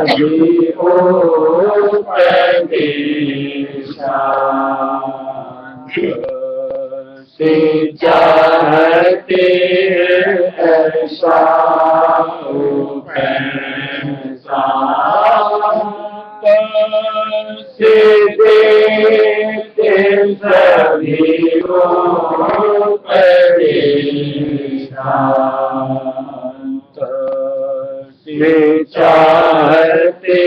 सभी उपदेशा से चाहते ऐसा पैसा से देते सभी उपदेशा से चाहते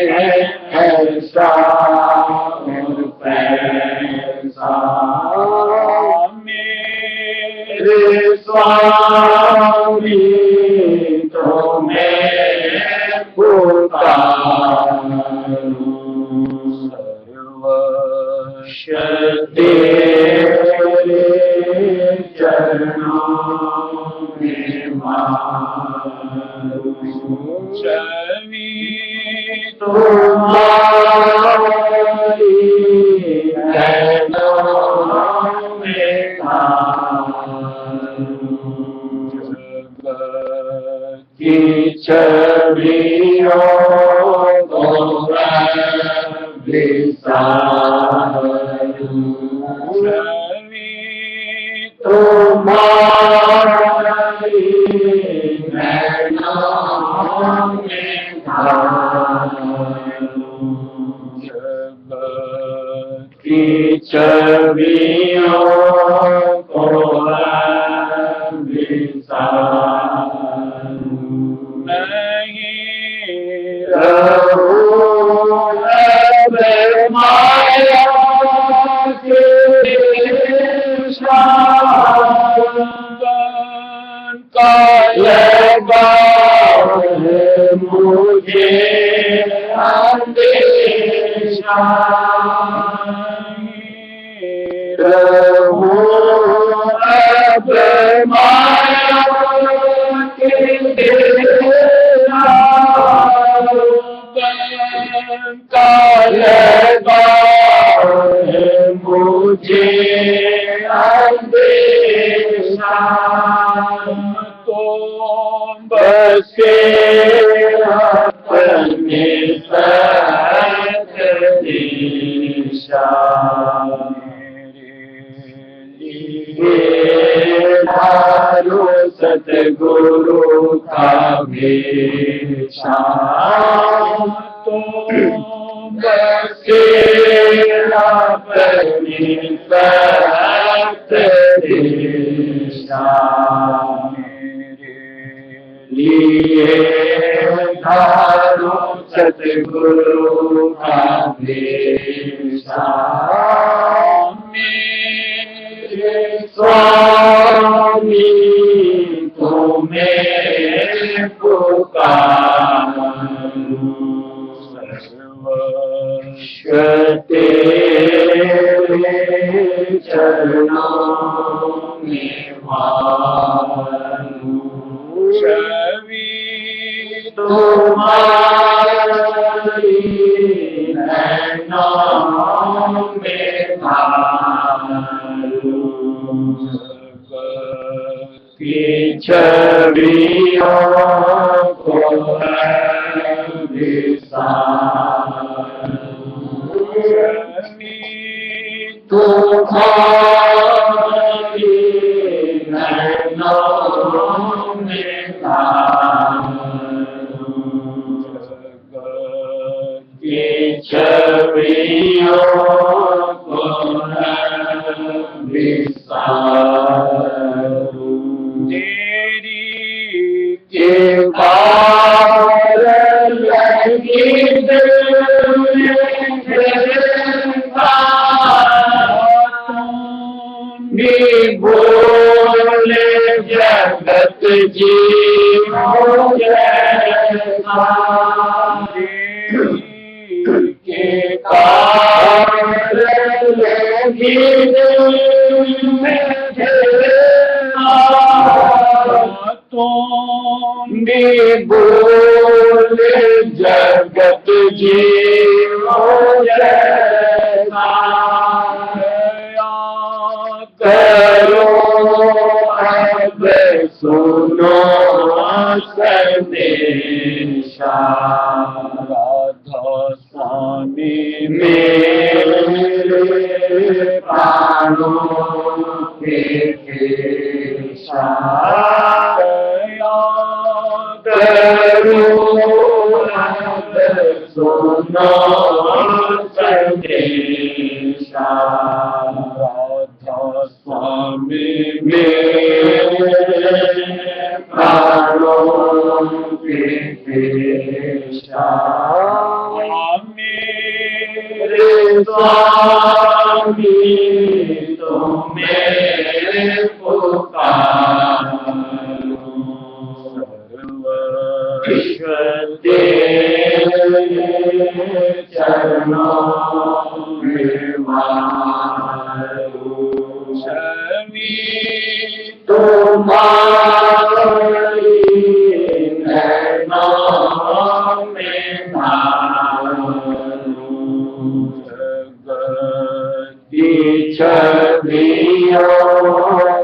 हैं ऐसा पैसा मेरे स्वामी तो मैं पुकारूं सर्वश तेरे चरणों में मारूं छवि तुम्हारी की छवियों को छवि तुम्हारी नैनों में की छवियों को नहीं रहूं माया के शान का लगाव है मुझे अंदेशा अब माया के का लगाव है मुझे अंदेशा तो बसे अपने साथ दिशा धारो सतगुरु का भेषा तो बसे अपनी सत दिशा मेरे लिए धारो सतगुरु का भेषा स्वामी तुम्हें पुकारूं सर्वश तेरे चरणों में मारूं छवि तुम्हारी नैनों में की छवियों को तुम्हारी नैनों में की छवियों को तेरी के कारण लगी बोले जगत जीवो जैसा के कारण लगी तुम भी बोले जगत जीवो जैसा करो अब सुनो संदेशा राधा स्वामी मेरे प्राणों के केशा सुनो संदेशा राधा स्वामी मेरे प्राणों के केशा मेरे स्वामी तुम्हें पुकारो चरणों में मारो छवि तुम्हारी नैनों में धारो जगत की छवियों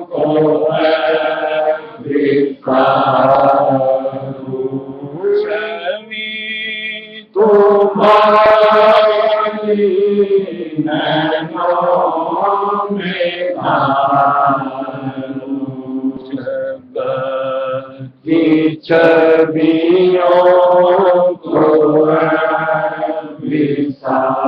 को तुम्हारी नैनों में धारो जगत की छवियों को विसारो।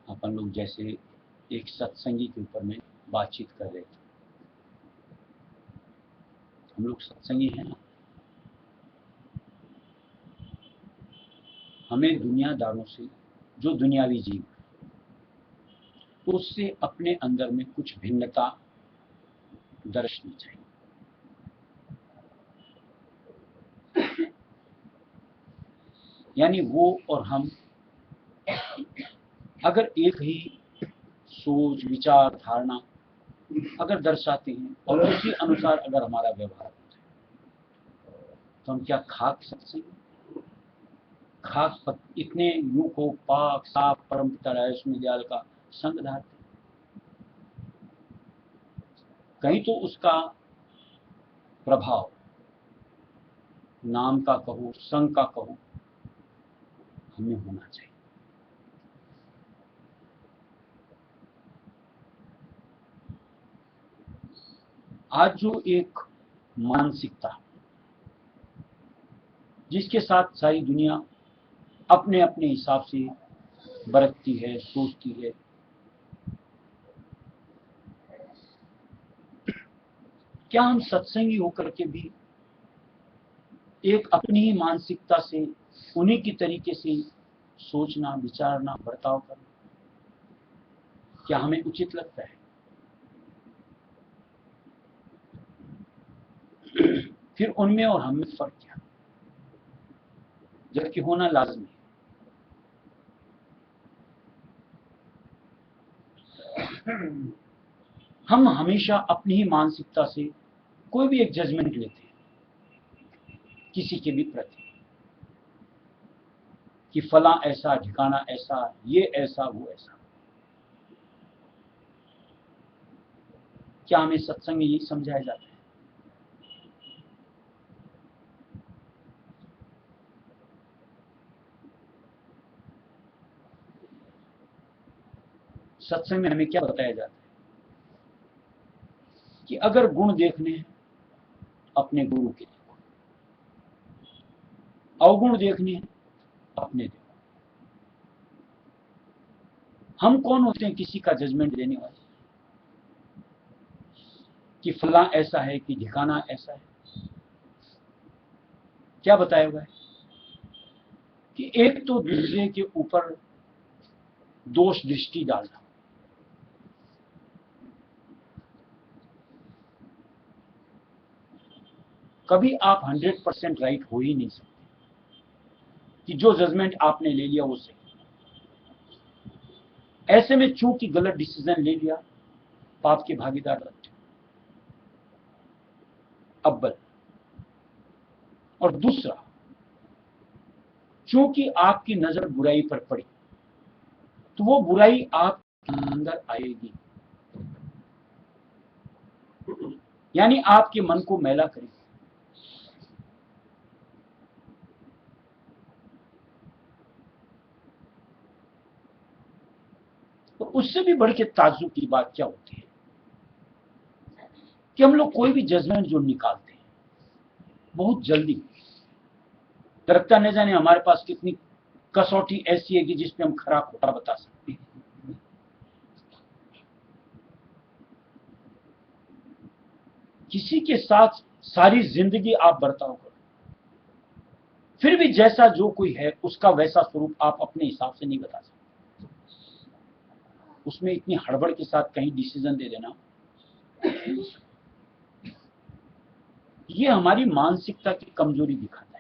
अपन लोग जैसे एक सत्संगी के ऊपर में बातचीत कर रहे थे। हम लोग सत्संगी हैं ना, हमें दुनियादारों से, जो दुनियावी जीव, उससे अपने अंदर में कुछ भिन्नता दर्शनी चाहिए। यानी वो और हम अगर एक ही सोच, विचार, धारणा अगर दर्शाते हैं और उसी अनुसार अगर हमारा व्यवहार होता है, तो हम क्या खाक सत्संग, खाक इतने यूं को पाक साफ परम पिता उसमें दयाल का संग धारते, कहीं तो उसका प्रभाव, नाम का कहो, संग का कहो, हमें होना चाहिए। आज जो एक मानसिकता जिसके साथ सारी दुनिया अपने अपने हिसाब से बरतती है, सोचती है, क्या हम सत्संगी होकर के भी एक अपनी ही मानसिकता से उन्हीं की तरीके से सोचना, विचारना, बर्ताव करना क्या हमें उचित लगता है? फिर उनमें और हम में फर्क क्या, जबकि होना लाजमी है। हम हमेशा अपनी ही मानसिकता से कोई भी एक जजमेंट लेते हैं किसी के भी प्रति, कि फला ऐसा, ठिकाना ऐसा, ये ऐसा, वो ऐसा। क्या हमें सत्संग में यही समझाया जाता है? सत्संग में हमें क्या बताया जाता है कि अगर गुण देखने हैं अपने गुरु के देखो, अवगुण देखने हैं अपने देखो। हम कौन होते हैं किसी का जजमेंट देने वाले कि फला ऐसा है, कि ठिकाना ऐसा है? क्या बताया हुआ है कि एक तो दूसरे के ऊपर दोष दृष्टि डालना, कभी आप 100% राइट हो ही नहीं सकते कि जो जजमेंट आपने ले लिया वो सही। ऐसे में चूंकि गलत डिसीजन ले लिया, पाप के भागीदार बनते हो, अव्वल। और दूसरा, चूंकि आपकी नजर बुराई पर पड़ी तो वो बुराई आपके अंदर आएगी, यानी आपके मन को मैला करेगी। तो उससे भी बढ़ के ताज्जुब की बात क्या होती है कि हम लोग कोई भी जजमेंट जो निकालते हैं बहुत जल्दी, लगता न जाने हमारे पास कितनी कसौटी ऐसी है कि जिसपे हम खरा खोटा बता सकते हैं। किसी के साथ सारी जिंदगी आप बर्ताव करो, फिर भी जैसा जो कोई है उसका वैसा स्वरूप आप अपने हिसाब से नहीं बता सकते। उसमें इतनी हड़बड़ के साथ कहीं डिसीजन दे देना, ये हमारी मानसिकता की कमजोरी दिखाता है।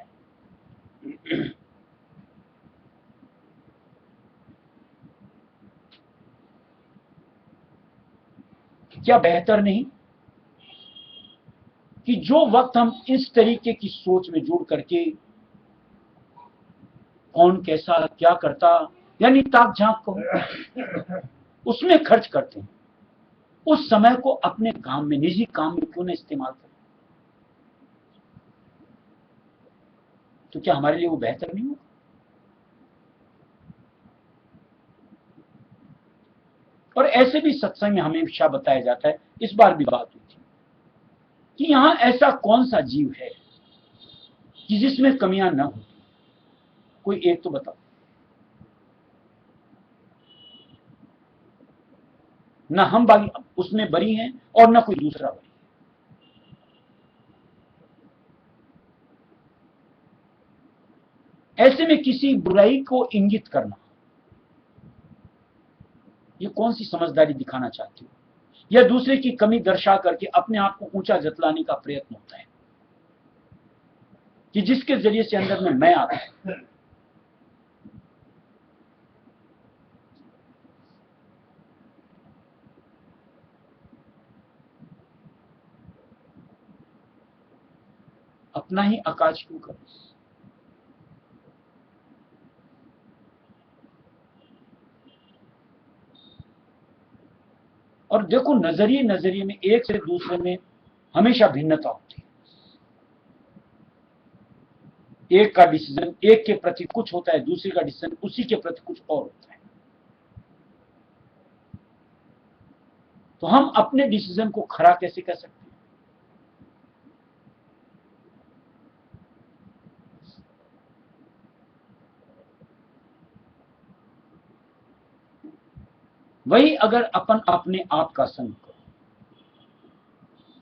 क्या बेहतर नहीं कि जो वक्त हम इस तरीके की सोच में जुड़ करके कौन कैसा क्या करता, यानी ताक झांक को उसमें खर्च करते हैं, उस समय को अपने काम में, निजी काम में क्यों न इस्तेमाल करें? तो क्या हमारे लिए वो बेहतर नहीं होगा? और ऐसे भी सत्संग में हमेशा बताया जाता है, इस बार भी बात हुई थी कि यहां ऐसा कौन सा जीव है कि जिसमें कमियां न होती? कोई एक तो बताओ। न हम बागी उसमें बरी हैं और न कोई दूसरा बरी। ऐसे में किसी बुराई को इंगित करना, ये कौन सी समझदारी दिखाना चाहती हो? या दूसरे की कमी दर्शा करके अपने आप को ऊंचा जतलाने का प्रयत्न होता है कि जिसके जरिए से अंदर में मैं आता है। अपना ही आकाश क्यों कर? और देखो, नजरिए में एक से दूसरे में हमेशा भिन्नता होती है। एक का डिसीजन एक के प्रति कुछ होता है, दूसरे का डिसीजन उसी के प्रति कुछ और होता है। तो हम अपने डिसीजन को खरा कैसे कह सकते हैं? वही अगर अपन अपने आप का संग करो,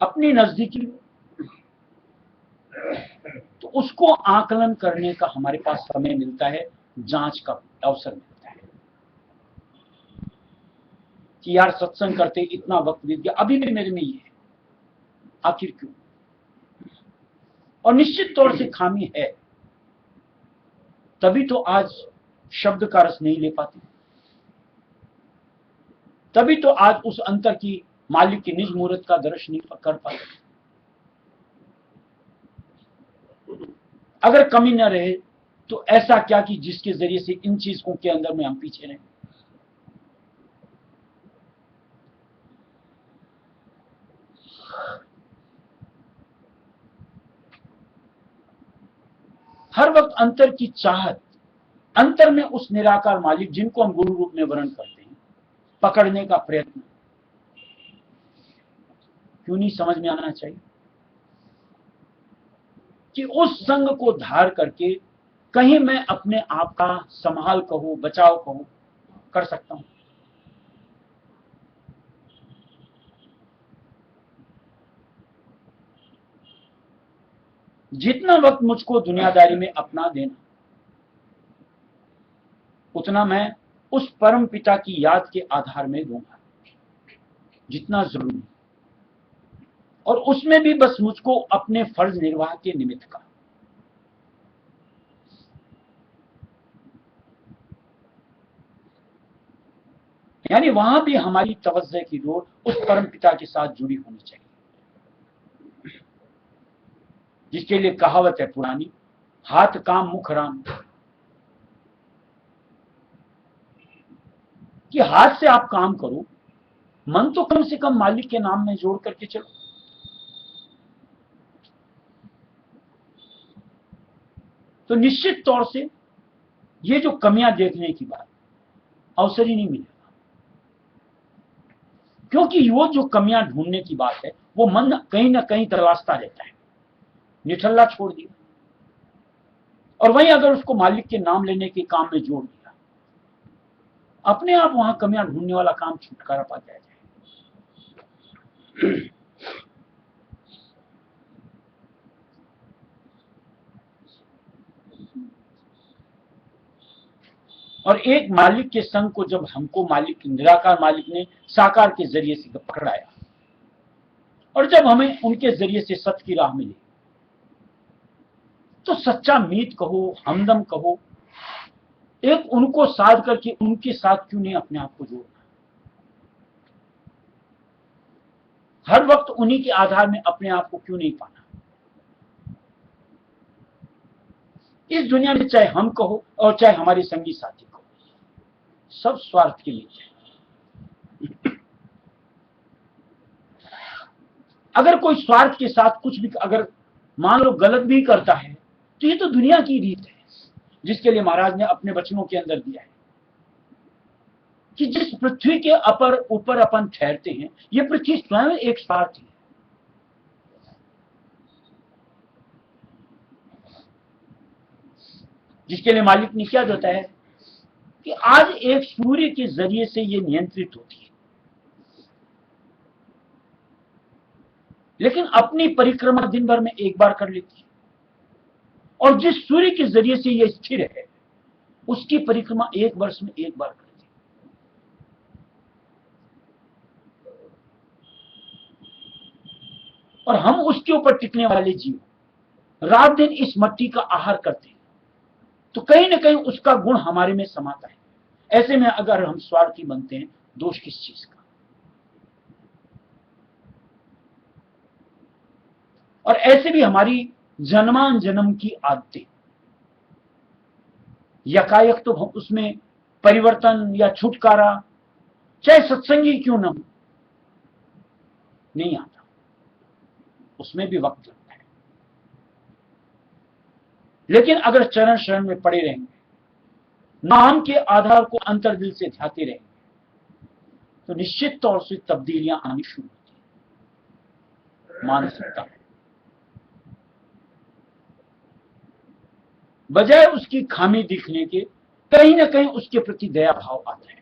अपनी नजदीकी लो, तो उसको आकलन करने का हमारे पास समय मिलता है, जांच का अवसर मिलता है कि यार सत्संग करते इतना वक्त बीत गया, अभी भी मेरे में ये है, आखिर क्यों? और निश्चित तौर से खामी है, तभी तो आज शब्द का रस नहीं ले पाते, तभी तो आज उस अंतर की, मालिक की निज मुहूर्त का दर्श नहीं कर पाते। अगर कमी न रहे तो ऐसा क्या कि जिसके जरिए से इन चीजों के अंदर में हम पीछे रहें? हर वक्त अंतर की चाहत, अंतर में उस निराकार मालिक जिनको हम गुरु रूप में वर्णन करते हैं, पकड़ने का प्रयत्न क्यों नहीं समझ में आना चाहिए कि उस संग को धार करके कहीं मैं अपने आप का संभाल कहो, बचाव कहो कर सकता हूं। जितना वक्त मुझको दुनियादारी में अपना देना, उतना मैं उस परम पिता की याद के आधार में दूंगा, जितना जरूरी, और उसमें भी बस मुझको अपने फर्ज निर्वाह के निमित्त का। यानी वहां भी हमारी तवज्जो की डोर उस परम पिता के साथ जुड़ी होनी चाहिए, जिसके लिए कहावत है पुरानी, हाथ काम मुख राम। कि हाथ से आप काम करो, मन तो कम से कम मालिक के नाम में जोड़ करके चलो। तो निश्चित तौर से ये जो कमियां देखने की बात, अवसर ही नहीं मिलेगा, क्योंकि वो जो कमियां ढूंढने की बात है वो मन कहीं ना कहीं तलाशता रहता है। निठल्ला छोड़ दिया और वहीं अगर उसको मालिक के नाम लेने के काम में जोड़ दिया, अपने आप वहां कमियां ढूंढने वाला काम छुटकारा पा जाएगा। और एक मालिक के संग को जब हमको मालिक, निराकार मालिक ने साकार के जरिए से पकड़ाया और जब हमें उनके जरिए से सत्य की राह मिली, तो सच्चा मीत कहो, हमदम कहो, एक उनको साध करके उनके साथ क्यों नहीं अपने आप को जोड़ना, हर वक्त उन्हीं के आधार में अपने आप को क्यों नहीं पाना। इस दुनिया में चाहे हम कहो और चाहे हमारे संगी साथी कहो, सब स्वार्थ के लिए। अगर कोई स्वार्थ के साथ कुछ भी, अगर मान लो गलत भी करता है, तो ये तो दुनिया की रीत है, जिसके लिए महाराज ने अपने वचनों के अंदर दिया है कि जिस पृथ्वी के ऊपर अपन ठहरते हैं, ये पृथ्वी स्वयं एक स्वार्थ है। जिसके लिए मालिक ने क्या बताया कि आज एक सूर्य के जरिए से ये नियंत्रित होती है, लेकिन अपनी परिक्रमा दिन भर में एक बार कर लेती है, और जिस सूर्य के जरिए से ये स्थिर है, उसकी परिक्रमा एक वर्ष में एक बार करती है। और हम उसके ऊपर टिकने वाले जीव रात दिन इस मट्टी का आहार करते हैं, तो कहीं ना कहीं उसका गुण हमारे में समाता है। ऐसे में अगर हम स्वार्थी बनते हैं, दोष किस चीज का। और ऐसे भी हमारी जन्मान जन्म की आदतें, यकायक तो हम उसमें परिवर्तन या छुटकारा, चाहे सत्संगी क्यों न हो, नहीं आता, उसमें भी वक्त लगता है। लेकिन अगर चरण शरण में पड़े रहेंगे, नाम के आधार को अंतर्दिल से ध्याते रहेंगे, तो निश्चित तौर से तब्दीलियां आनी शुरू होती है मानसिकता में। बजाय उसकी खामी दिखने के, कहीं ना कहीं उसके प्रति दया भाव आता है।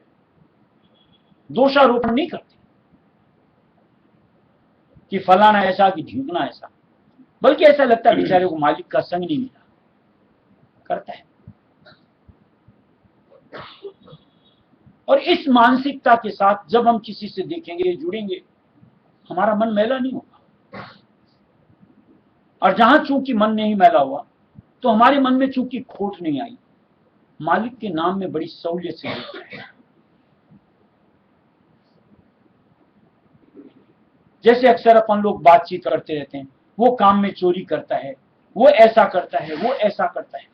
दोषारोपण नहीं करते कि फलाना ऐसा कि ढींकना ऐसा, बल्कि ऐसा लगता है बेचारे को मालिक का संग नहीं मिला, करता है। और इस मानसिकता के साथ जब हम किसी से देखेंगे, जुड़ेंगे, हमारा मन मैला नहीं होगा। और जहां चूंकि मन नहीं मैला हुआ, तो हमारे मन में चूंकि खोट नहीं आई, मालिक के नाम में बड़ी सहूलियत से जुड़ता है। जैसे अक्सर अपन लोग बातचीत करते रहते हैं, वो काम में चोरी करता है, वो ऐसा करता है, वो ऐसा करता है,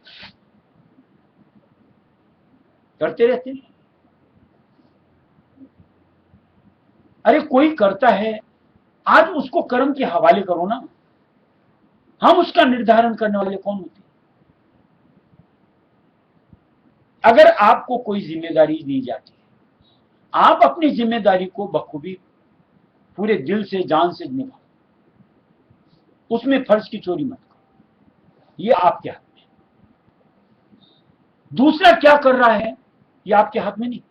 करते रहते हैं। अरे कोई करता है, आज उसको कर्म के हवाले करो ना। हम उसका निर्धारण करने वाले कौन होते हैं? अगर आपको कोई जिम्मेदारी दी जाती है, आप अपनी जिम्मेदारी को बखूबी पूरे दिल से, जान से निभाओ, उसमें फर्ज की चोरी मत करो, ये आपके हाथ में। दूसरा क्या कर रहा है, ये आपके हाथ में नहीं।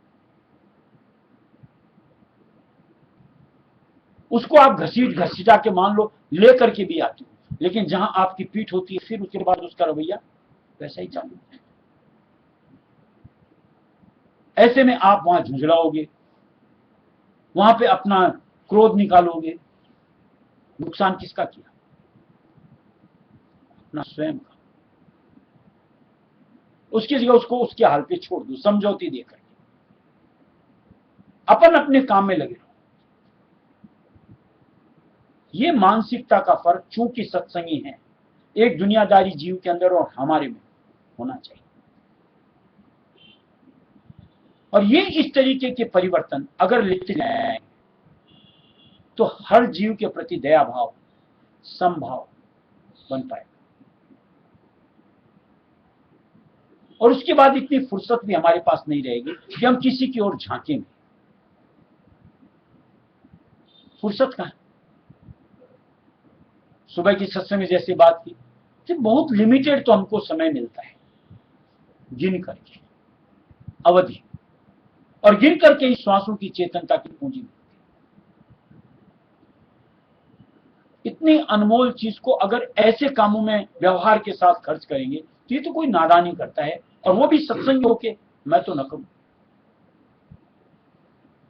उसको आप घसीट घसीटा के मान लो लेकर के भी आते हो, लेकिन जहां आपकी पीठ होती है, फिर उसके बाद उसका रवैया वैसा ही चालू है। ऐसे में आप वहां झुंझलाओगे, वहां पे अपना क्रोध निकालोगे। नुकसान किसका किया? अपना स्वयं का। उसकी जगह उसको उसके हाल पे छोड़ दो, समझौती देकर। अपन अपने काम में लगे रहो। ये मानसिकता का फर्क चूंकि सत्संगी है, एक दुनियादारी जीव के अंदर और हमारे में होना चाहिए। और ये इस तरीके के परिवर्तन अगर लेते जाए तो हर जीव के प्रति दया भाव, समभाव बन पाएगा। और उसके बाद इतनी फुर्सत भी हमारे पास नहीं रहेगी कि हम किसी की ओर झांकेंगे। फुर्सत कहां? सुबह की सत्संग में जैसे बात की कि बहुत लिमिटेड तो हमको समय मिलता है, गिन करके अवधि, और गिन करके इस श्वासों की चेतनता की पूंजी मिलती है। इतनी अनमोल चीज को अगर ऐसे कामों में व्यवहार के साथ खर्च करेंगे तो ये तो कोई नादानी करता है, और वो भी सत्संग होके मैं तो न करूं।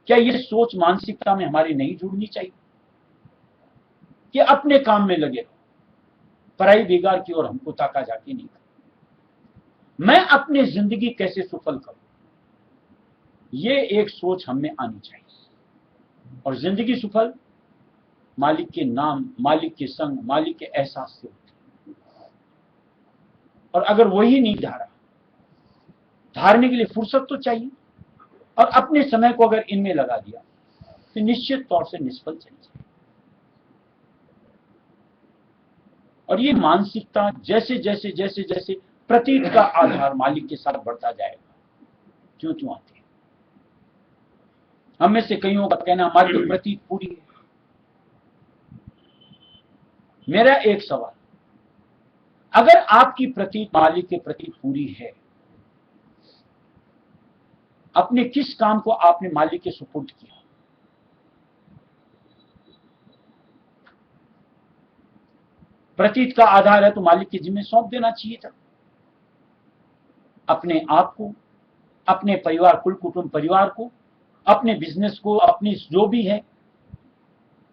क्या ये सोच मानसिकता में हमारी नहीं जुड़नी चाहिए कि अपने काम में लगे रहो, पराई बेगार की ओर हमको ताका जाके नहीं कर। मैं अपनी जिंदगी कैसे सफल करूं, ये एक सोच हमें आनी चाहिए। और जिंदगी सफल मालिक के नाम, मालिक के संग, मालिक के एहसास से होती है। और अगर वही नहीं धारा, धारने के लिए फुर्सत तो चाहिए, और अपने समय को अगर इनमें लगा दिया तो निश्चित तौर से निष्फल चली जाए। और ये मानसिकता जैसे जैसे जैसे जैसे प्रतीत का आधार मालिक के साथ बढ़ता जाएगा, क्यों क्यों आते हैं। हम में से कईयों का कहना हमारी तो प्रतीत पूरी है। मेरा एक सवाल, अगर आपकी प्रतीत मालिक के प्रति पूरी है, अपने किस काम को आपने मालिक के सुपुर्द किया? प्रतीत का आधार है तो मालिक के जिम्मे सौंप देना चाहिए था। अपने आप को, अपने परिवार, कुल कुटुंब परिवार को, अपने बिजनेस को, अपनी जो भी है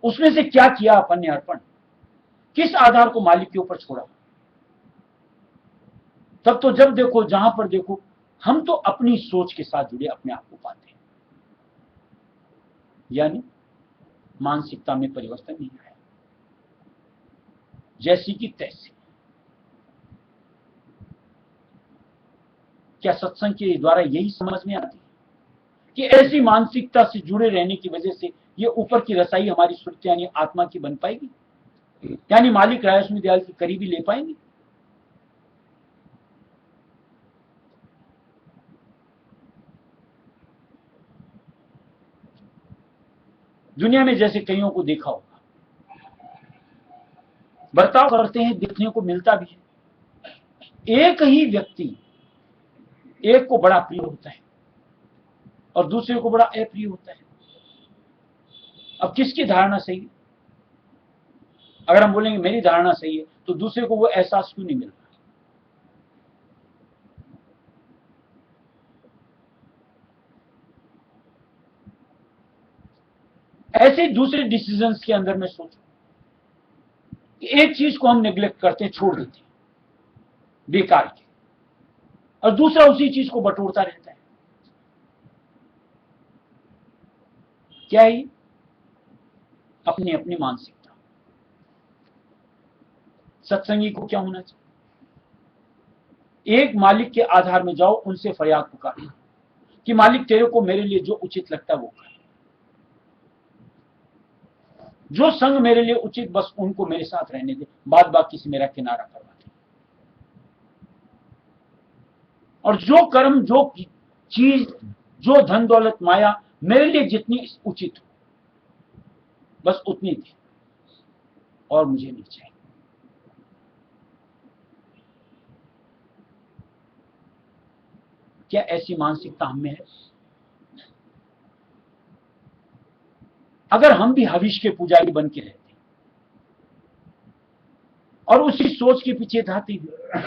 उसमें से क्या किया अपन ने अर्पण, किस आधार को मालिक के ऊपर छोड़ा? तब तो जब देखो, जहां पर देखो, हम तो अपनी सोच के साथ जुड़े अपने आप को पाते हैं, यानी मानसिकता में परिवर्तन नहीं आया, जैसी की तैसी। क्या सत्संग के द्वारा यही समझ में आती है कि ऐसी मानसिकता से जुड़े रहने की वजह से ये ऊपर की रसाई हमारी सुरती यानी आत्मा की बन पाएगी, यानी मालिक रायस्वामी दयाल की करीबी ले पाएंगे? दुनिया में जैसे कईयों को देखा होगा, बर्ताव करते हैं, देखने को मिलता भी है। एक ही व्यक्ति एक को बड़ा प्रिय होता है और दूसरे को बड़ा अप्रिय होता है। अब किसकी धारणा सही है? अगर हम बोलेंगे मेरी धारणा सही है, तो दूसरे को वो एहसास क्यों नहीं मिल रहा? ऐसे दूसरे डिसीजंस के अंदर में सोचो कि एक चीज को हम नेग्लेक्ट करते हैं, छोड़ देते हैं बेकार के, और दूसरा उसी चीज को बटोरता रहता है। क्या है ये? अपनी अपनी मानसिकता। सत्संगी को क्या होना चाहिए? एक मालिक के आधार में जाओ, उनसे फरियाद पुकारो कि मालिक तेरे को मेरे लिए जो उचित लगता है वो कर, जो संग मेरे लिए उचित बस उनको मेरे साथ रहने दे, बाद बाकी से मेरा किनारा करवा दे। और जो कर्म, जो चीज, जो धन दौलत माया मेरे लिए जितनी उचित हो बस उतनी दे, और मुझे नहीं चाहिए। क्या ऐसी मानसिकता हम में है? अगर हम भी हविष्य के पुजारी बन के रहते और उसी सोच के पीछे धाते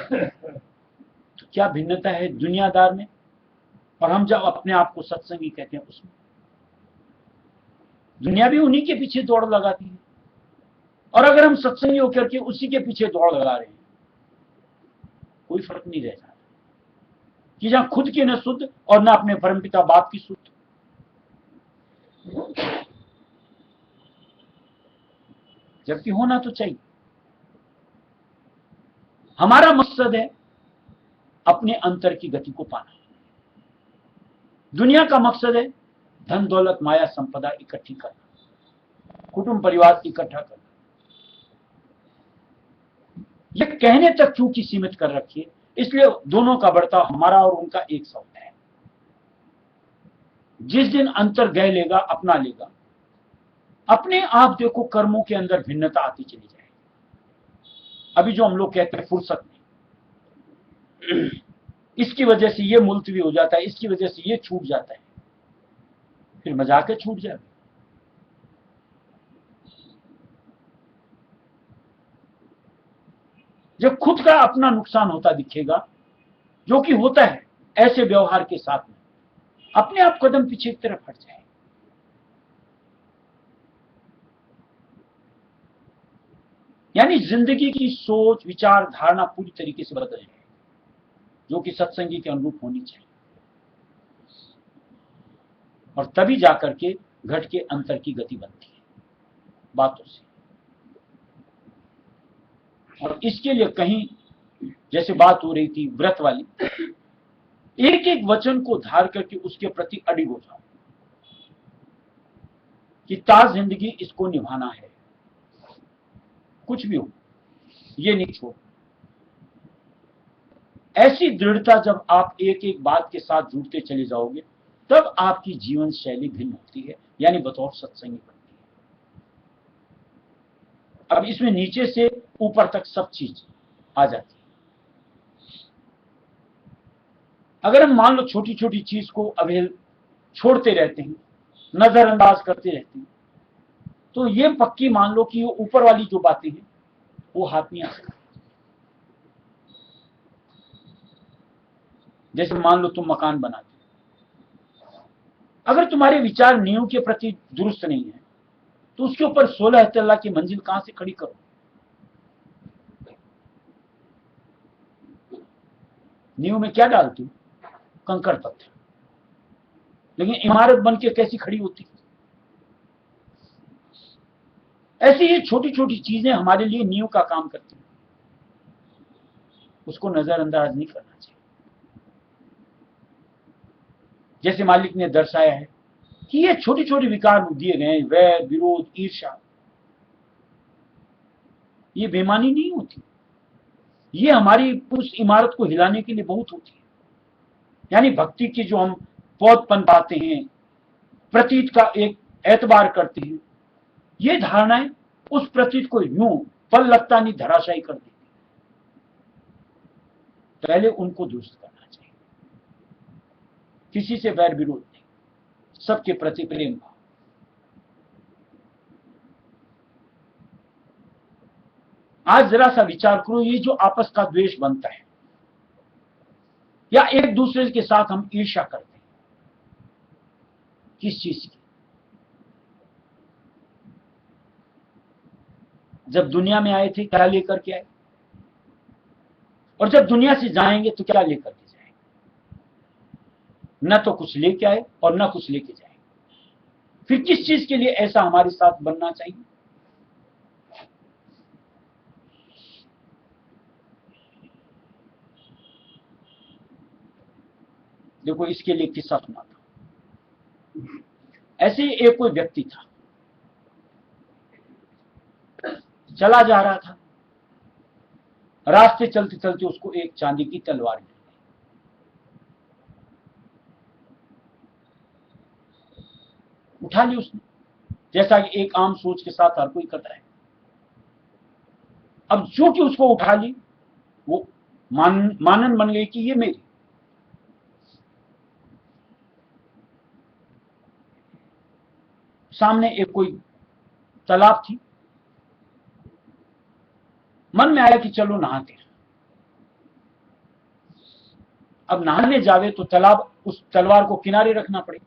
तो क्या भिन्नता है दुनियादार में और हम जब अपने आप को सत्संगी कहते हैं उसमें? दुनिया भी उन्हीं के पीछे दौड़ लगाती है, और अगर हम सत्संगी होकर के उसी के पीछे दौड़ लगा रहे हैं, कोई फर्क नहीं रह जाता कि जहां खुद की न शुद्ध और न अपने परमपिता बाप की शुद्ध। जबकि होना तो चाहिए। हमारा मकसद है अपने अंतर की गति को पाना, दुनिया का मकसद है धन दौलत माया संपदा इकट्ठी करना, कुटुंब परिवार इकट्ठा करना। यह कहने तक चूंकि सीमित कर रखी है, इसलिए दोनों का बर्ताव हमारा और उनका एक सा होता है। जिस दिन अंतर गह लेगा, अपना लेगा, अपने आप देखो कर्मों के अंदर भिन्नता आती चली जाएगी। अभी जो हम लोग कहते हैं फुर्सत नहीं, इसकी वजह से ये मुलतवी हो जाता है, इसकी वजह से ये छूट जाता है, फिर मजाक छूट जाएगा। जब खुद का अपना नुकसान होता दिखेगा, जो कि होता है ऐसे व्यवहार के साथ में, अपने आप कदम पीछे की तरफ हट जाए। यानी जिंदगी की सोच विचार धारणा पूरी तरीके से बदल जाए, जो कि सत्संगी के अनुरूप होनी चाहिए। और तभी जाकर के घट के अंतर की गति बनती है बातों से। और इसके लिए कहीं जैसे बात हो रही थी व्रत वाली, एक एक वचन को धार करके उसके प्रति अडिग हो जाओ कि ताज जिंदगी इसको निभाना है, कुछ भी हो ये नहीं छोड़। ऐसी दृढ़ता जब आप एक एक बात के साथ जुड़ते चले जाओगे, तब आपकी जीवन शैली भिन्न होती है, यानी बतौर सत्संगी बनती है। अब इसमें नीचे से ऊपर तक सब चीज आ जाती है। अगर हम मान लो छोटी छोटी चीज को अवहेल छोड़ते रहते हैं, नजरअंदाज करते रहते हैं, तो ये पक्की मान लो कि वो ऊपर वाली जो बातें हैं वो हाथ नहीं आ सकती। जैसे मान लो तुम मकान बनाते हो, अगर तुम्हारे विचार नींव के प्रति दुरुस्त नहीं है, तो उसके ऊपर 16 तल्ला की मंजिल कहां से खड़ी करो? नींव में क्या डालती हो? कंकड़ पत्थर। लेकिन इमारत बन के कैसी खड़ी होती? ऐसी ये छोटी छोटी चीजें हमारे लिए नींव का काम करती हैं, उसको नजरअंदाज नहीं करना चाहिए। जैसे मालिक ने दर्शाया है कि ये छोटी छोटी विकार दिए गए, वैर विरोध ईर्ष्या, ये बेईमानी नहीं होती, ये हमारी उस इमारत को हिलाने के लिए बहुत होती है। यानी भक्ति की जो हम पौधपन पाते हैं, प्रतीत का एक एतबार करते हैं, ये धारणाएं उस प्रतीत को यूं पल लगता नहीं धराशायी कर देती। पहले उनको दुरुस्त करना चाहिए, किसी से वैर विरोध नहीं, सबके प्रति प्रेम भाव। आज जरा सा विचार करो, ये जो आपस का द्वेष बनता है या एक दूसरे के साथ हम ईर्ष्या करते हैं, किस चीज की? जब दुनिया में आए थे क्या लेकर के आए, और जब दुनिया से जाएंगे तो क्या लेकर के जाएंगे? न तो कुछ लेके आए और न कुछ लेके जाएंगे। फिर किस चीज के लिए ऐसा हमारे साथ बनना चाहिए? देखो, इसके लिए किस्सा सुनाता हूं। ऐसे ही एक कोई व्यक्ति था, चला जा रहा था, रास्ते चलते चलते उसको एक चांदी की तलवार मिली। उठा ली उसने, जैसा कि एक आम सोच के साथ हर कोई करता है। अब जो कि उसको उठा ली, वो मानन बन गई कि ये मेरी। सामने एक कोई तालाब थी, मन में आया कि चलो नहाते हैं। अब नहाने जावे तो तालाब उस तलवार को किनारे रखना पड़े,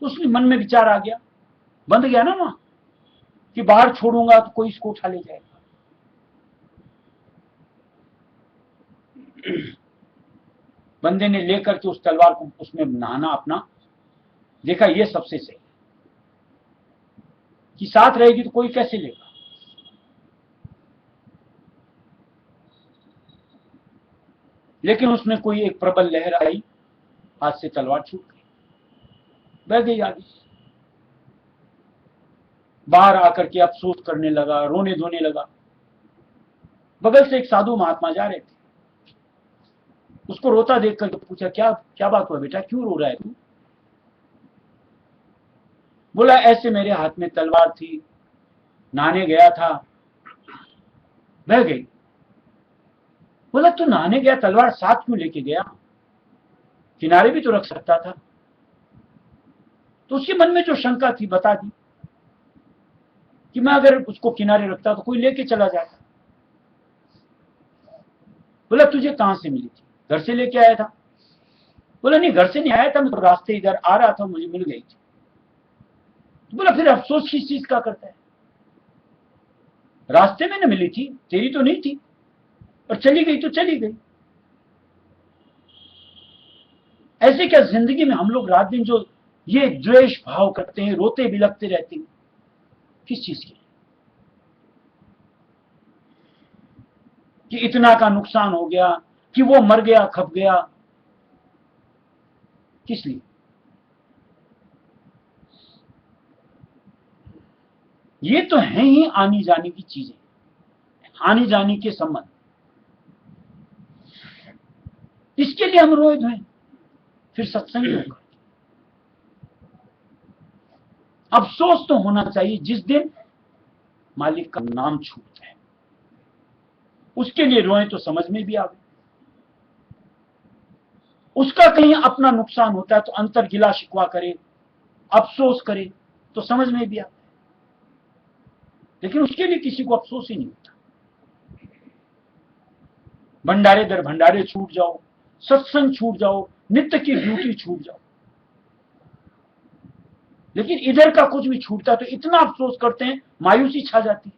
तो उसने मन में विचार आ गया, बंद गया ना वहां कि बाहर छोड़ूंगा तो कोई इसको उठा ले जाएगा। बंदे ने लेकर के उस तलवार को उसमें नहाना अपना देखा, ये सबसे सही कि साथ रहेगी तो कोई कैसे लेगा। लेकिन उसमें कोई एक प्रबल लहर आई हाथ से तलवार छूट गई, बह गई आगे। बाहर आकर के अफसोस करने लगा, रोने धोने लगा। बगल से एक साधु महात्मा जा रहे थे, उसको रोता देख करके पूछा, क्या क्या बात हुआ बेटा, क्यों रो रहा है तू? बोला, ऐसे मेरे हाथ में तलवार थी, नहाने गया था, बह गई। बोला, तू नहाने गया, तलवार साथ क्यों लेके गया? किनारे भी तो रख सकता था। तो उसके मन में जो शंका थी बता दी कि मैं अगर उसको किनारे रखता तो कोई लेके चला जाता। बोला, तुझे कहां से मिली थी? घर से लेके आया था। बोला, नहीं, घर से नहीं आया था, मैं तो रास्ते इधर आ रहा था, मुझे मिल गई थी। तो बोला, फिर अफसोस किस चीज का करता है? रास्ते में न मिली थी, तेरी तो नहीं थी, और चली गई तो चली गई। ऐसे क्या जिंदगी में हम लोग रात दिन जो ये द्वेष भाव करते हैं, रोते बिलखते रहते हैं, किस चीज के? कि इतना का नुकसान हो गया, कि वो मर गया, खप गया, किस लिए? ये तो है ही आनी जाने की चीजें, आने जाने के संबंध। इसके लिए हम रोए धोए, फिर सत्संग होगा। अफसोस तो होना चाहिए जिस दिन मालिक का नाम छूटता है, उसके लिए रोए तो समझ में भी आवे। उसका कहीं अपना नुकसान होता है तो अंतर गिला शिकवा करे, अफसोस करे तो समझ में भी आता है, लेकिन उसके लिए किसी को अफसोस ही नहीं होता। भंडारे दर भंडारे छूट जाओ, सत्संग छूट जाओ, नित्य की ड्यूटी छूट जाओ, लेकिन इधर का कुछ भी छूटता है तो इतना अफसोस करते हैं, मायूसी छा जाती है,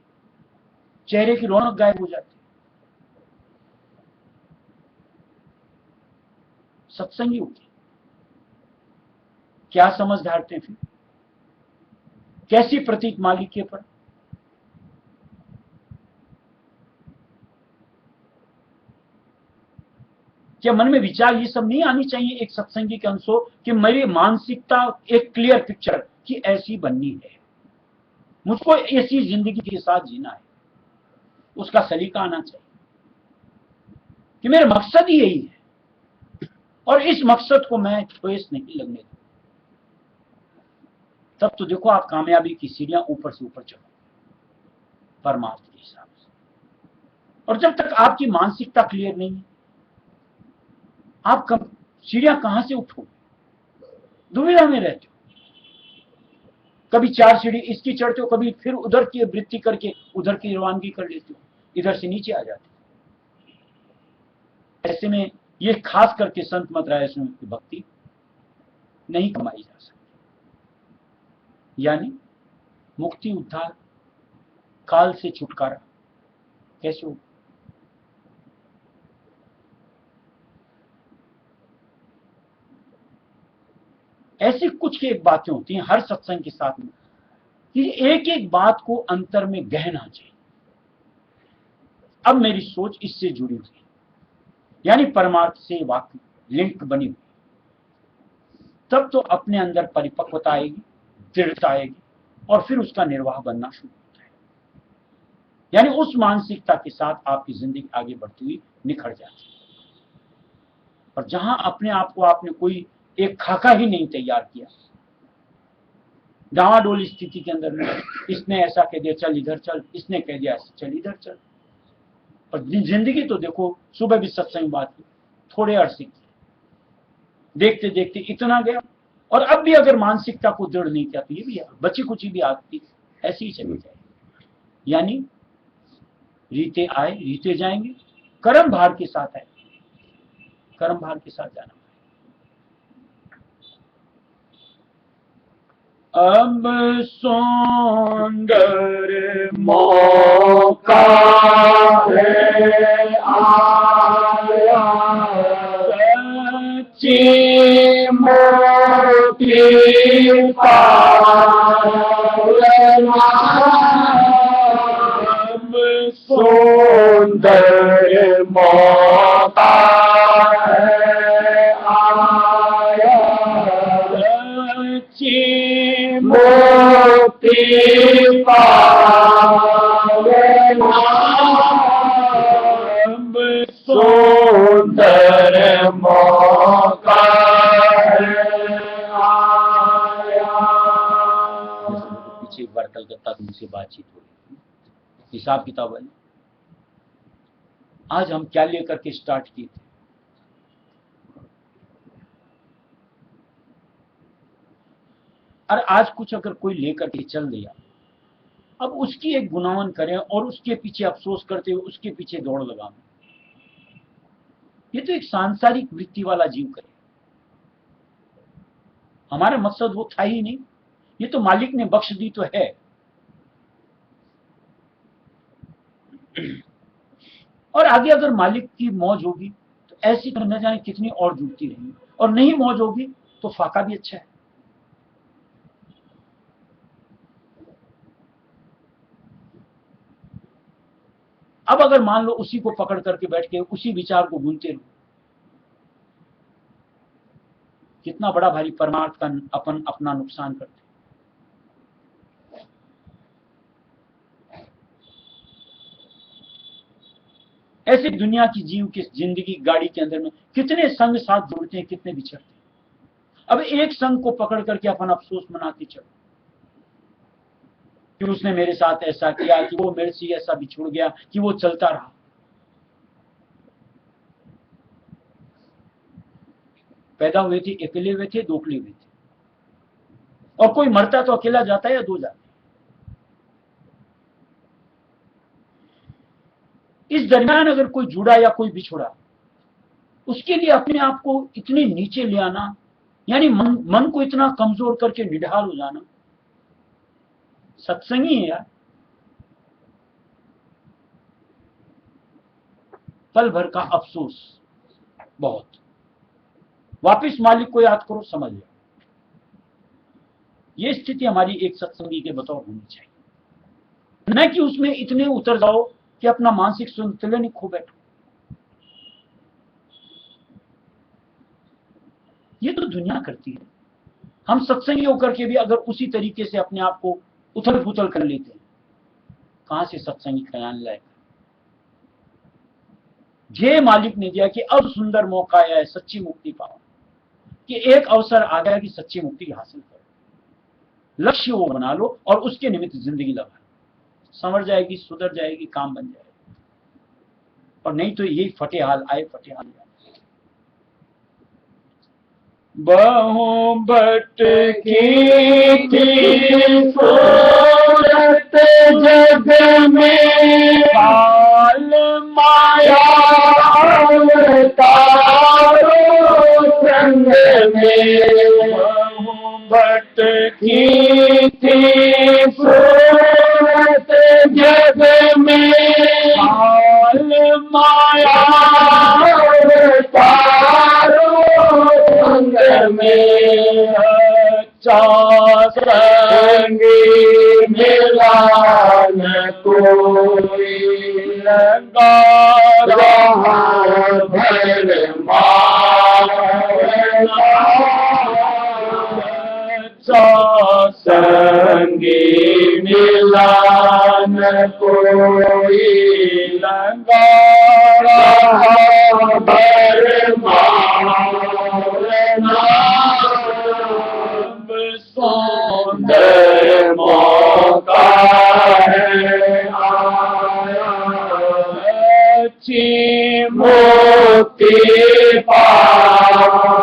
चेहरे की रौनक गायब हो जाती है। सत्संगी होते क्या समझ धारते हैं, फिर कैसी प्रतीक मालिक के पर? क्या मन में विचार ये सब नहीं आनी चाहिए एक सत्संगी के अंश हो कि मेरी मानसिकता एक क्लियर पिक्चर कि ऐसी बननी है, मुझको ऐसी जिंदगी के साथ जीना है, उसका सलीका आना चाहिए कि मेरा मकसद ही यही है और इस मकसद को मैं ठोस नहीं लगने दूं। तब तो देखो आप कामयाबी की सीढ़ियां ऊपर से ऊपर चढ़ो परमात्मा के हिसाब से। और जब तक आपकी मानसिकता क्लियर नहीं है, आप सीढ़ियां कहां से उठोगे? दुविधा में रहते हो, कभी 4 सीढ़ी इसकी चढ़ते हो, कभी फिर उधर की वृत्ति करके उधर की रवानगी कर लेते हो, इधर से नीचे आ जाते हो। ऐसे में ये खास करके संत मत राय स्वामी की भक्ति नहीं कमाई जा सकती, यानी मुक्ति उद्धार काल से छुटकारा कैसे हो? ऐसी कुछ एक बातें होती हैं हर सत्संग के साथ में कि एक एक बात को अंतर में गहना चाहिए। अब मेरी सोच इससे जुड़ी हुई, यानी परमार्थ से वाक्य लिंक बनी हुई, तब तो अपने अंदर परिपक्वता आएगी, दृढ़ता आएगी और फिर उसका निर्वाह बनना शुरू होता है। यानी उस मानसिकता के साथ आपकी जिंदगी आगे बढ़ती हुई निखर जाती है। और जहां अपने आप को आपने कोई एक खाका ही नहीं तैयार किया, डावाडोल स्थिति के अंदर में, इसने ऐसा कह दिया चल इधर चल, इसने कह दिया ऐसा चल इधर चल, और जिंदगी तो देखो सुबह भी सत्संग बात की, थोड़े अरसे की, देखते देखते इतना गया, और अब भी अगर मानसिकता को दृढ़ नहीं किया तो ये भी बची कुची भी आती ऐसी ही चली जाएगी। यानी रीते आए रीते जाएंगे, कर्म भार के साथ आए, कर्म भार के साथ जाना। अब सुंदर मौका है आया, सच्ची मोटी पालना, अब सुंदर मौका है आया, सुंदर मौका आया। पीछे एक बार कलकत्ता तुमसे बातचीत हो रही, हिसाब किताब वाली, आज हम क्या लेकर के स्टार्ट किए थे? और आज कुछ अगर कोई लेकर के चल दिया, अब उसकी एक गुनावन करें और उसके पीछे अफसोस करते हुए उसके पीछे दौड़ लगाएं, ये तो एक सांसारिक वृत्ति वाला जीव करे। हमारा मकसद वो था ही नहीं, ये तो मालिक ने बख्श दी तो है। और आगे अगर मालिक की मौज होगी तो ऐसी तो न जाने कितनी और जुड़ती रहेंगी, और नहीं मौज होगी तो फाका भी अच्छा है। अब अगर मान लो उसी को पकड़ करके बैठ के उसी विचार को भूलते रहो, कितना बड़ा भारी परमार्थ का अपन अपना नुकसान करते। ऐसे दुनिया की जीव की जिंदगी गाड़ी के अंदर में कितने संग साथ जुड़ते हैं, कितने बिछड़ते हैं। अब एक संग को पकड़ करके अपन अफसोस मनाते चलो कि उसने मेरे साथ ऐसा किया, कि वो मेरे से ऐसा बिछुड़ गया, कि वो चलता रहा। पैदा हुए थे अकेले हुए थे, दोकले हुए थे, और कोई मरता तो अकेला जाता है या दो जाते। इस दरमियान अगर कोई जुड़ा या कोई बिछुड़ा, उसके लिए अपने आप को इतने नीचे ले आना, यानी मन को इतना कमजोर करके निढाल हो जाना, सत्संगी है यार। पल भर का अफसोस बहुत, वापिस मालिक को याद करो, समझ लो। ये स्थिति हमारी एक सत्संगी के बतौर होनी चाहिए, न कि उसमें इतने उतर जाओ कि अपना मानसिक संतुलन ही खो बैठो। ये तो दुनिया करती है। हम सत्संगी होकर के भी अगर उसी तरीके से अपने आप को उथल पुथल कर लेते हैं, कहां से सत्संगी ख्याल लाएगा। जे मालिक ने दिया कि अब सुंदर मौका आया है सच्ची मुक्ति पाओ, कि एक अवसर आ गया कि सच्ची मुक्ति हासिल करो। लक्ष्य वो बना लो और उसके निमित्त जिंदगी लगा लो, संवर जाएगी, सुधर जाएगी, काम बन जाएगा। और नहीं तो यही फटे हाल आए, फटे हाल जाए। बहु भटकी थी सूरत जग में, काल माया अवतारो संग में। बहु भटकी थी सूरत जग में, काल माया अवतारो में। अच्छा संगी मिला न कोई, लगा रहा भर मारना। अच्छा संगी मिला न कोई, लगा रहा भर मारना। सुंदर मौका है आया, अच्छी मुक्ति पावना।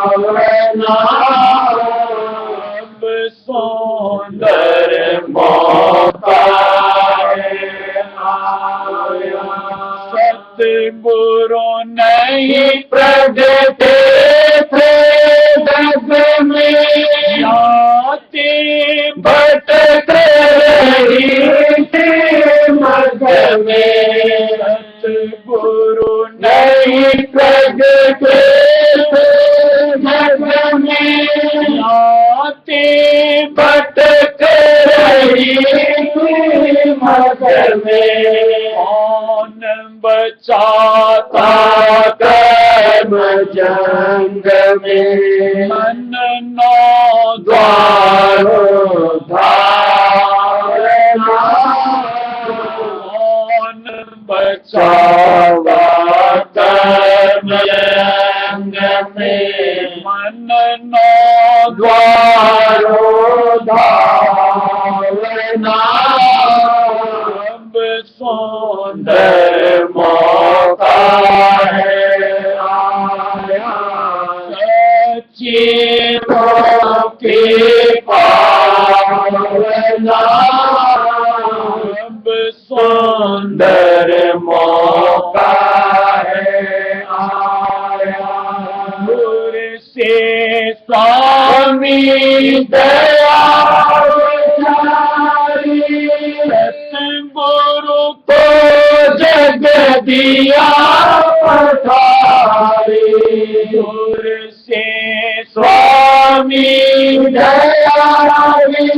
सुंदर मौका है आया, सतगुरु नहीं प्रगटे थे जग में, जाते भटक रही थी मग में। सतगुरु नहीं प्रगटे थे जग में, जाते भटक रही थी मग में। कौन बचाता कर्म जंग में, मन नौ द्वारो धारना। कौन बचावा अंग में मन नो द्वारो धावना अब सुंदर मौका है आया सच्चिदों की पावना अब सुंदर मौका है आया दूर से स्वामी दयाचारी सतगुरु तो जग दिया पठारी दूर से स्वामी दयाचारी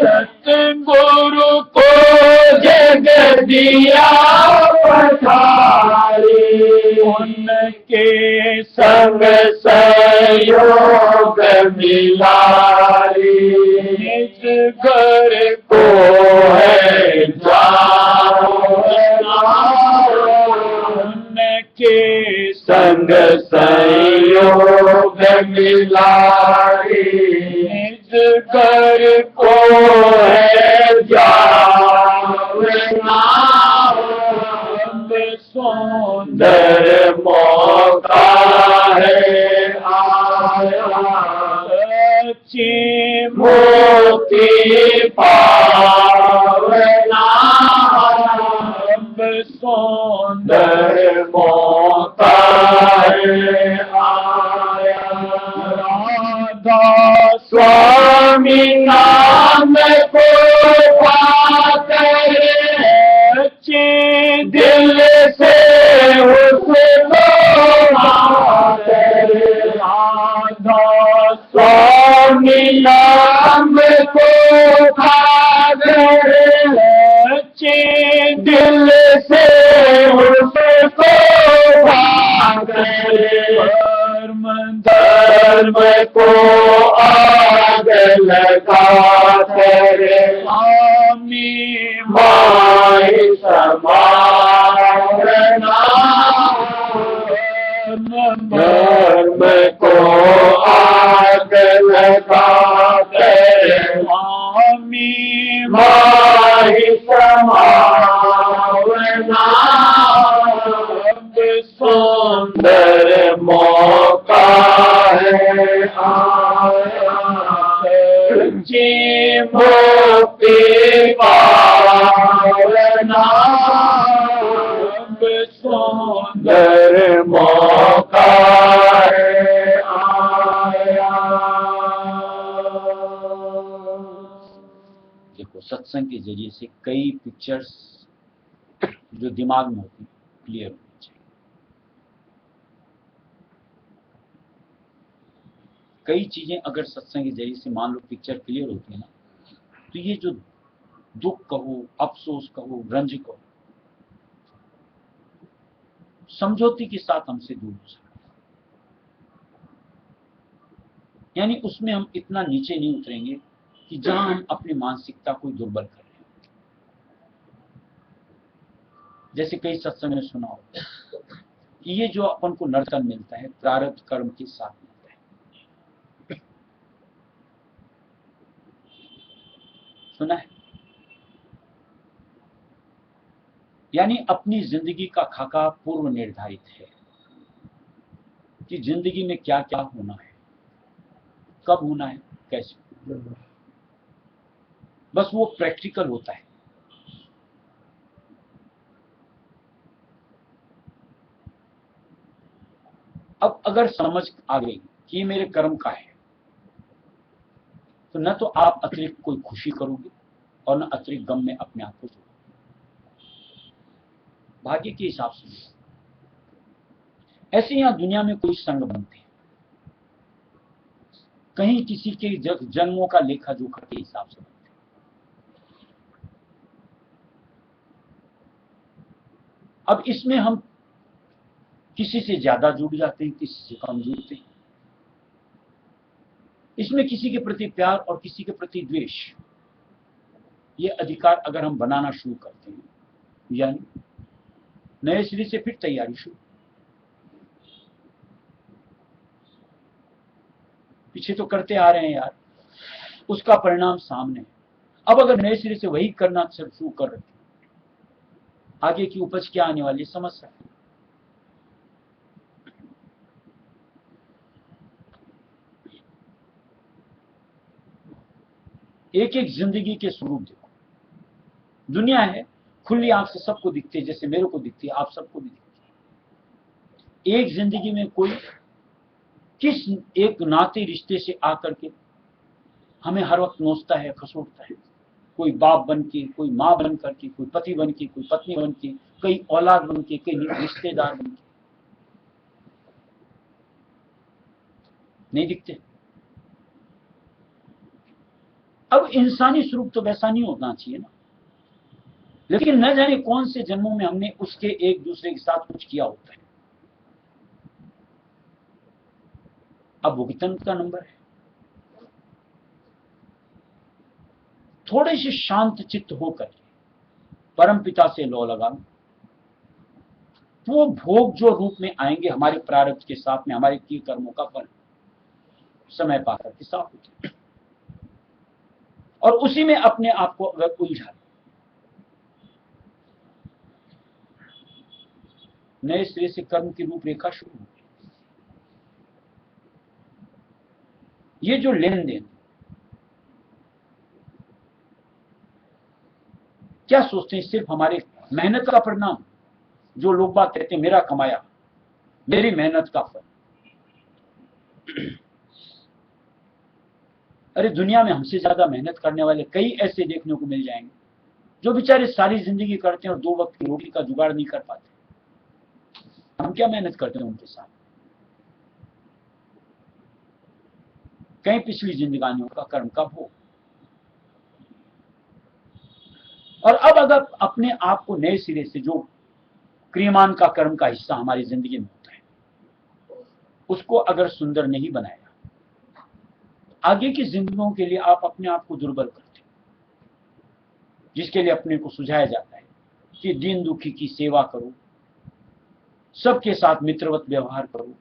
सतगुरु को जग दिया पठारी उनके संग संयोग मिलारी निज घर को है जाना उनके संग संयोग मिलारी निज घर को है जाना अब सुंदर मौका है आया सच्ची मोती पावना अब सुंदर मौका है आया राधा स्वामी नाम को पाकर सच्चे दिल से उसको पाकर राधा स्वामी नाम को पाकर सच्चे दिल से उसको पाकर धर्म को आग लगा कर स्वामी माई समारना धर्म को आग लगा कर स्वामी माई समारना अब सुंदर मौका है आया सच्ची मुक्ति पावना अब सुंदर मौका है आया देखो सत्संग के जरिए से कई पिक्चर्स जो दिमाग में होती क्लियर होनी चाहिए। कई चीजें अगर सत्संग के जरिए से मान लो पिक्चर क्लियर होती है ना, तो ये जो दुख कहो, अफसोस कहो, रंज कहो, समझौती के साथ हमसे दूर हो सकता है। यानी उसमें हम इतना नीचे नहीं उतरेंगे कि जहां हम अपनी मानसिकता को दुर्बल कर रहे हैं। जैसे कई सत्संग में सुना हो कि ये जो अपन को नर्तन मिलता है प्रारब्ध कर्म के साथ मिलता है। सुना है? यानी अपनी जिंदगी का खाका पूर्व निर्धारित है कि जिंदगी में क्या क्या होना है, कब होना है, कैसे। बस वो प्रैक्टिकल होता है। अब अगर समझ आ गई कि ये मेरे कर्म का है, तो न तो आप अतिरिक्त कोई खुशी करोगे और न अतिरिक्त गम में अपने आप को जोड़ोगे। भाग्य के हिसाब से ऐसे यहां दुनिया में कोई संग बनते हैं, कहीं किसी के जन्मों का लेखा जोखा के हिसाब से बनते हैं। अब इसमें हम किसी से ज्यादा जुड़ जाते हैं, किसी से कम जुड़ते हैं। इसमें किसी के प्रति प्यार और किसी के प्रति द्वेष, ये अधिकार अगर हम बनाना शुरू करते हैं, यानी नए सिरे से फिर तैयारी शुरू। पीछे तो करते आ रहे हैं यार, उसका परिणाम सामने है। अब अगर नए सिरे से वही करना शुरू कर रहे, आगे की उपज क्या आने वाली समझ सकते। एक एक जिंदगी के स्वरूप देखो। दुनिया है, खुली आंख से सबको दिखती है, जैसे मेरे को दिखती है, आप सबको भी दिखती है। एक जिंदगी में कोई किस एक नाते रिश्ते से आकर के हमें हर वक्त नोचता है, खसोटता है। कोई बाप बन के, कोई माँ बन करके, कोई पति बन के, कोई पत्नी बन के, कई औलाद बन के, कई रिश्तेदार बन के, नहीं दिखते। अब इंसानी स्वरूप तो वैसा नहीं होना चाहिए ना, लेकिन न जाने कौन से जन्मों में हमने उसके एक दूसरे के साथ कुछ किया होता है। अब भुगतन का नंबर है। थोड़े से शांत चित्त होकर परम पिता से लौ लगा लो, वो भोग जो रूप में आएंगे हमारे प्रारब्ध के साथ में, हमारे किए कर्मों का फल समय पाकर के साफ होते, और उसी में अपने आप को अगर उलझा, नए सिरे से कर्म की रूपरेखा शुरू होगी। ये जो लेन देन, क्या सोचते हैं सिर्फ हमारे मेहनत का परिणाम, जो लोग बात कहते हैं मेरा कमाया, मेरी मेहनत का फल। अरे दुनिया में हमसे ज्यादा मेहनत करने वाले कई ऐसे देखने को मिल जाएंगे जो बेचारे सारी जिंदगी करते हैं और 2 वक्त की रोटी का जुगाड़ नहीं कर पाते। हम क्या मेहनत करते हैं उनके साथ? कई पिछली जिंदगानियों का कर्म का भोग। और अब अगर अपने आप को नए सिरे से, जो क्रियमान का कर्म का हिस्सा हमारी जिंदगी में होता है, उसको अगर सुंदर नहीं बनाया, आगे की जिंदगियों के लिए आप अपने आप को दुर्बल करते हैं, जिसके लिए अपने को सुझाया जाता है कि दीन दुखी की सेवा करो, सबके साथ मित्रवत व्यवहार करो,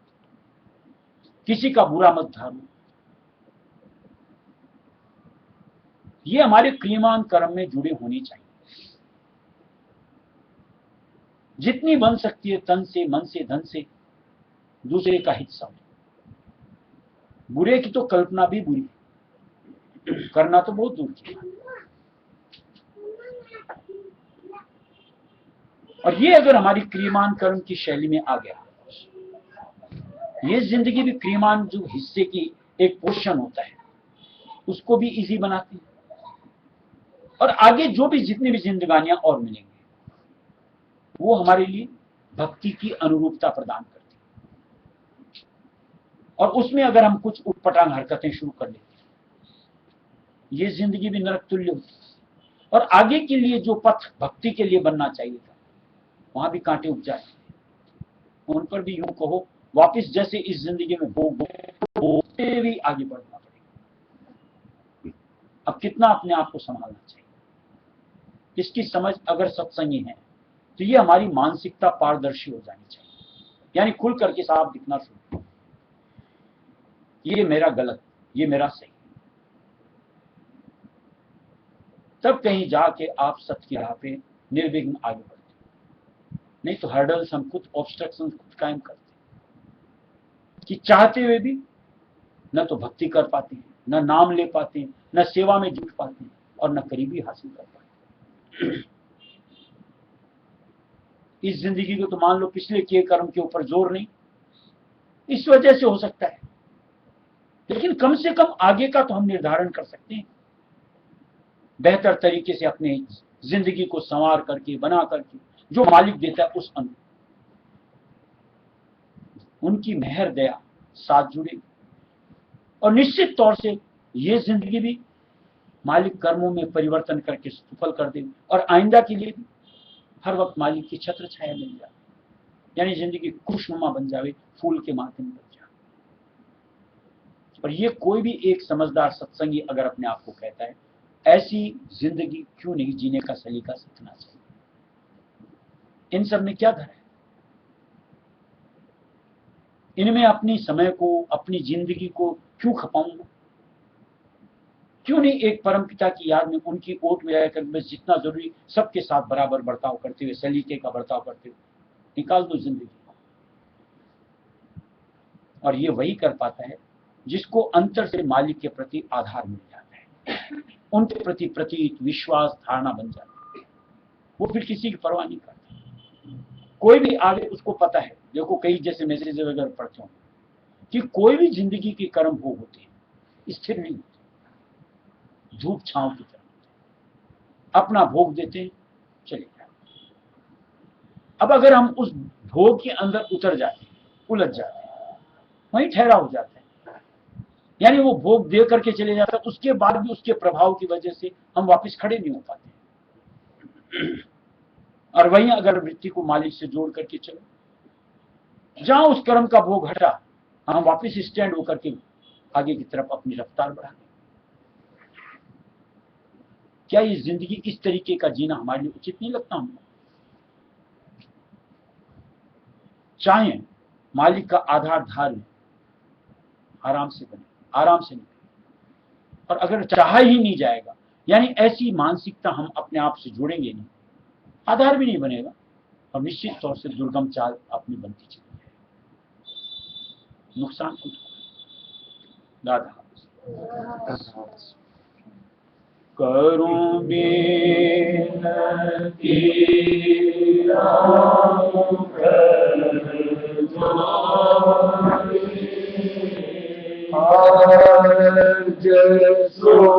किसी का बुरा मत धारो। ये हमारे क्रियमान कर्म में जुड़े होनी चाहिए। जितनी बन सकती है तन से, मन से, धन से दूसरे का हित समझो। बुरे की तो कल्पना भी बुरी है, करना तो बहुत दूर की। और ये अगर हमारी क्रियमान कर्म की शैली में आ गया, ये जिंदगी भी क्रियमान जो हिस्से की एक पोर्शन होता है उसको भी इजी बनाती है, और आगे जो भी जितनी भी जिंदगानियां और मिलेंगी वो हमारे लिए भक्ति की अनुरूपता प्रदान करती है। और उसमें अगर हम कुछ उटपटांग हरकतें शुरू कर लेते हैं, ये जिंदगी भी नरक तुल्य होती है। और आगे के लिए जो पथ भक्ति के लिए बनना चाहिए था, वहां भी कांटे उग जाए, उन पर भी यूं कहो वापिस जैसे इस जिंदगी में भोगते भी आगे बढ़ना पड़ेगा। अब कितना अपने आप को संभालना चाहिए, इसकी समझ अगर सत्संगी है तो ये हमारी मानसिकता पारदर्शी हो जानी चाहिए, यानी खुल करके साफ दिखना शुरू, ये मेरा गलत, ये मेरा सही। तब कहीं जाके आप सत्य की राह पे निर्विघ्न आगे बढ़ते, नहीं तो हर्डल्स हम खुद, ऑब्स्ट्रक्शन खुद कायम करते कि चाहते हुए भी न तो भक्ति कर पाते हैं, न नाम ले पाते हैं, न सेवा में जुट पाते हैं, और न करीबी हासिल कर पाते हैं। इस जिंदगी को तो मान लो पिछले किए कर्म के ऊपर जोर नहीं, इस वजह से हो सकता है, लेकिन कम से कम आगे का तो हम निर्धारण कर सकते हैं, बेहतर तरीके से अपने जिंदगी को संवार करके, बना करके, जो मालिक देता है उस अनुरूप उनकी मेहर दया साथ जुड़ेगी, और निश्चित तौर से ये जिंदगी भी मालिक कर्मों में परिवर्तन करके सफल कर देगी, और आइंदा के लिए भी हर वक्त मालिक की छत्र छाया मिल जाए, यानी जिंदगी खुशनुमा बन जाए, फूल के माथे में बन जाए। और ये कोई भी एक समझदार सत्संगी अगर अपने आप को कहता है, ऐसी जिंदगी क्यों नहीं जीने का सलीका सीखना चाहिए। इन सब में क्या धरा है? इनमें अपनी समय को, अपनी जिंदगी को क्यों खपाऊंगा? क्यों नहीं एक परम पिता की याद में उनकी ओट में रहकर बस जितना जरूरी सबके साथ बराबर बर्ताव करते हुए, सलीके का बर्ताव करते हुए निकाल दो जिंदगी। और ये वही कर पाता है जिसको अंतर से मालिक के प्रति आधार मिल जाता है, उनके प्रति प्रतीत विश्वास धारणा बन जाती है। वो फिर किसी की परवाह नहीं करता। कोई भी आगे उसको पता है, देखो कई जैसे मैसेज वगैरह पढ़ते हो कि कोई भी जिंदगी के कर्म भोग होते हैं, स्थिर नहीं होते, धूप छांव की तरह अपना भोग देते हैं, चले जाते। अब अगर हम उस भोग के अंदर उतर जाते हैं, उलझ जाते हैं, वहीं ठहरा हो जाता है, यानी वो भोग दे करके चले जाता है, उसके बाद भी उसके प्रभाव की वजह से हम वापस खड़े नहीं हो पाते। और वहीं अगर वृत्ति को मालिक से जोड़ करके चलो, जहां उस कर्म का भोग हटा, हम वापस स्टैंड होकर के आगे की तरफ अपनी रफ्तार बढ़ा दें। क्या ये जिंदगी इस तरीके का जीना हमारे लिए उचित नहीं लगता हमको? चाहे मालिक का आधार धार में आराम से बने, आराम से निकले, और अगर चाहा ही नहीं जाएगा, यानी ऐसी मानसिकता हम अपने आप से जोड़ेंगे नहीं, आधार भी नहीं बनेगा, और निश्चित तौर से दुर्गम चाल अपनी बनती चली जाएगी। नुकसान कुछ दादा करूं बिनती आज सुनो